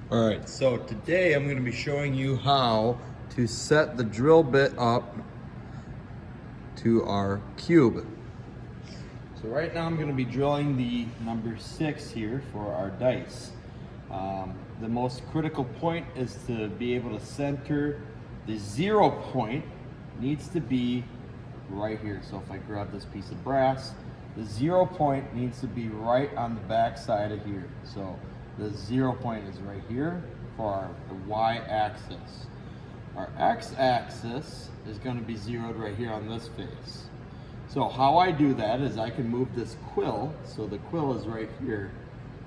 All right, so today I'm going to be showing you how to set the drill bit up to our cube. So right now I'm going to be drilling the number 6 here for our dice. The most critical point is to be able to center. The 0 point needs to be right here. So if I grab this piece of brass, the 0 point needs to be right on the back side of here. So the 0 point is right here for our y-axis. Our x-axis is going to be zeroed right here on this face. So how I do that is I can move this quill, so the quill is right here.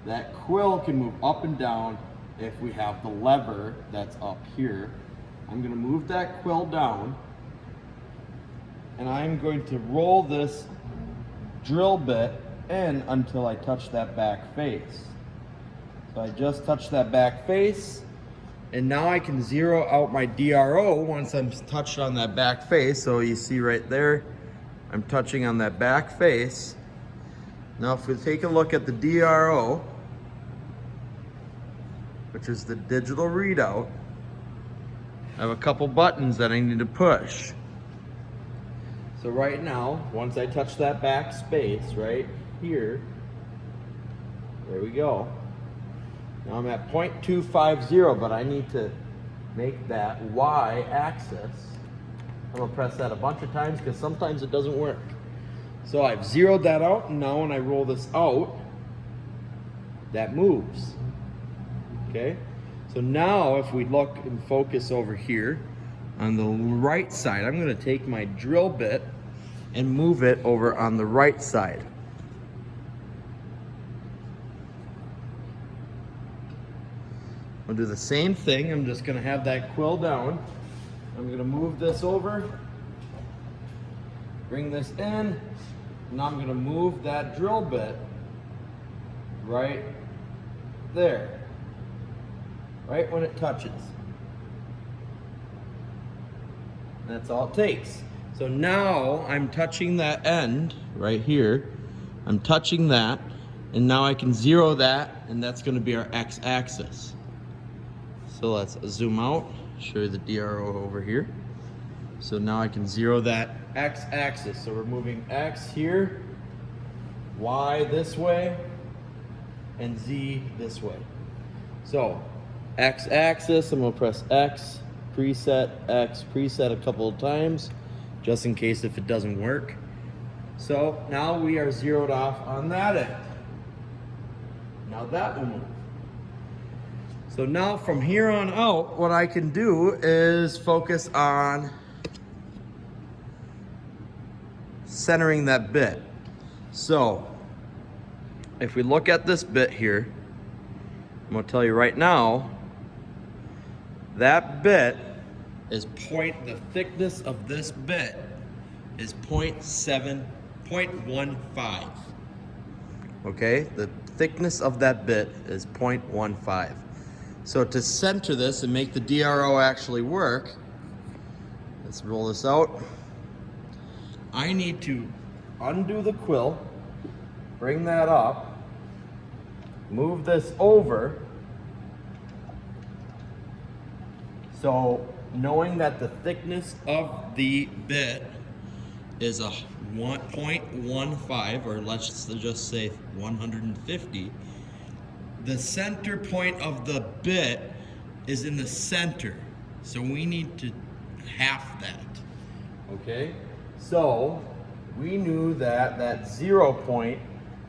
That quill can move up and down if we have the lever that's up here. I'm going to move that quill down, and I'm going to roll this drill bit in until I touch that back face. So I just touched that back face, and now I can zero out my DRO once I'm touched on that back face. So you see right there, I'm touching on that back face. Now if we take a look at the DRO, which is the digital readout, I have a couple buttons that I need to push. So right now, once I touch that back space right here, there we go. Now I'm at 0.250, but I need to make that y-axis. I'm gonna press that a bunch of times because sometimes it doesn't work. So I've zeroed that out, and now when I roll this out, that moves. Okay? So now if we look and focus over here, on the right side, I'm gonna take my drill bit and move it over on the right side. I'll do the same thing. I'm just gonna have that quill down. I'm gonna move this over, bring this in, and I'm gonna move that drill bit right there, right when it touches. That's all it takes. So now I'm touching that end right here. I'm touching that, and now I can zero that, and that's gonna be our x-axis. So let's zoom out, show you the DRO over here. So now I can zero that x-axis. So we're moving x here, y this way, and z this way. So x-axis, I'm gonna press X, preset a couple of times, just in case if it doesn't work. So now we are zeroed off on that end. Now that will move. So now from here on out, what I can do is focus on centering that bit. So if we look at this bit here, I'm gonna tell you right now, that bit is the thickness of this bit is 0.15. Okay, the thickness of that bit is 0.15. So to center this and make the DRO actually work, let's roll this out. I need to undo the quill, bring that up, move this over. So knowing that the thickness of the bit is a 1.15, or let's just say 150, the center point of the bit is in the center. So we need to half that. Okay? So we knew that that 0 point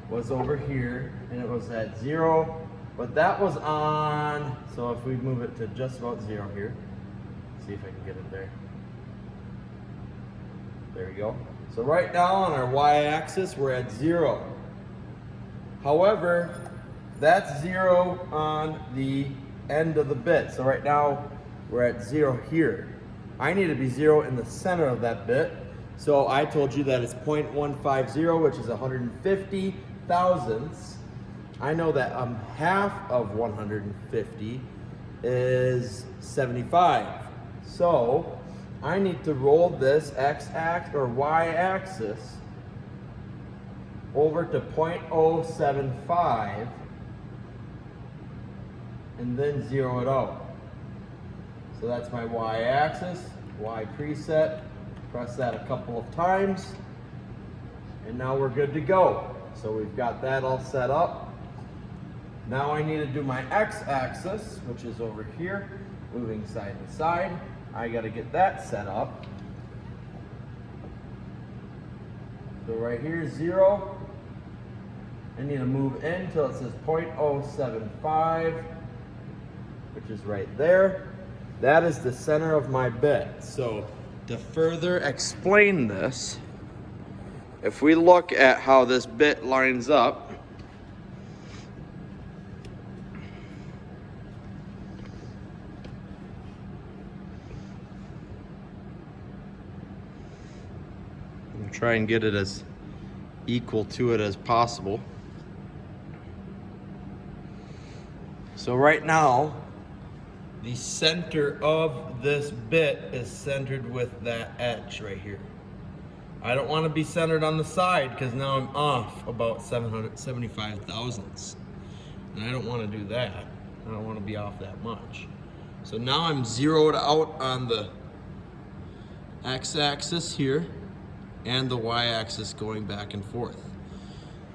was over here, and it was at 0. But that was on, so if we move it to just about 0 here, see if I can get it there. There we go. So right now on our y-axis, we're at 0. However, that's 0 on the end of the bit. So right now, we're at 0 here. I need to be 0 in the center of that bit. So I told you that it's 0.150, which is 150 thousandths. I know that half of 150 is 75. So I need to roll this x-axis or y-axis over to 0.075, and then zero it out. So that's my y-axis, y preset. Press that a couple of times, and now we're good to go. So we've got that all set up. Now I need to do my x-axis, which is over here, moving side to side. I got to get that set up. So right here, 0. I need to move in until it says 0.075, which is right there. That is the center of my bit. So to further explain this, if we look at how this bit lines up, and try and get it as equal to it as possible. So right now, the center of this bit is centered with that edge right here. I don't want to be centered on the side because now I'm off about 775 thousandths. And I don't want to do that. I don't want to be off that much. So now I'm zeroed out on the x-axis here and the y-axis going back and forth.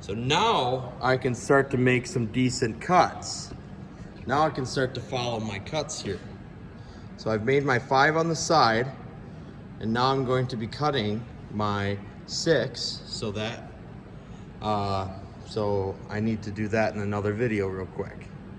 So now I can start to make some decent cuts. Now I can start to follow my cuts here. So I've made my 5 on the side, and now I'm going to be cutting my 6 so that, so I need to do that in another video real quick.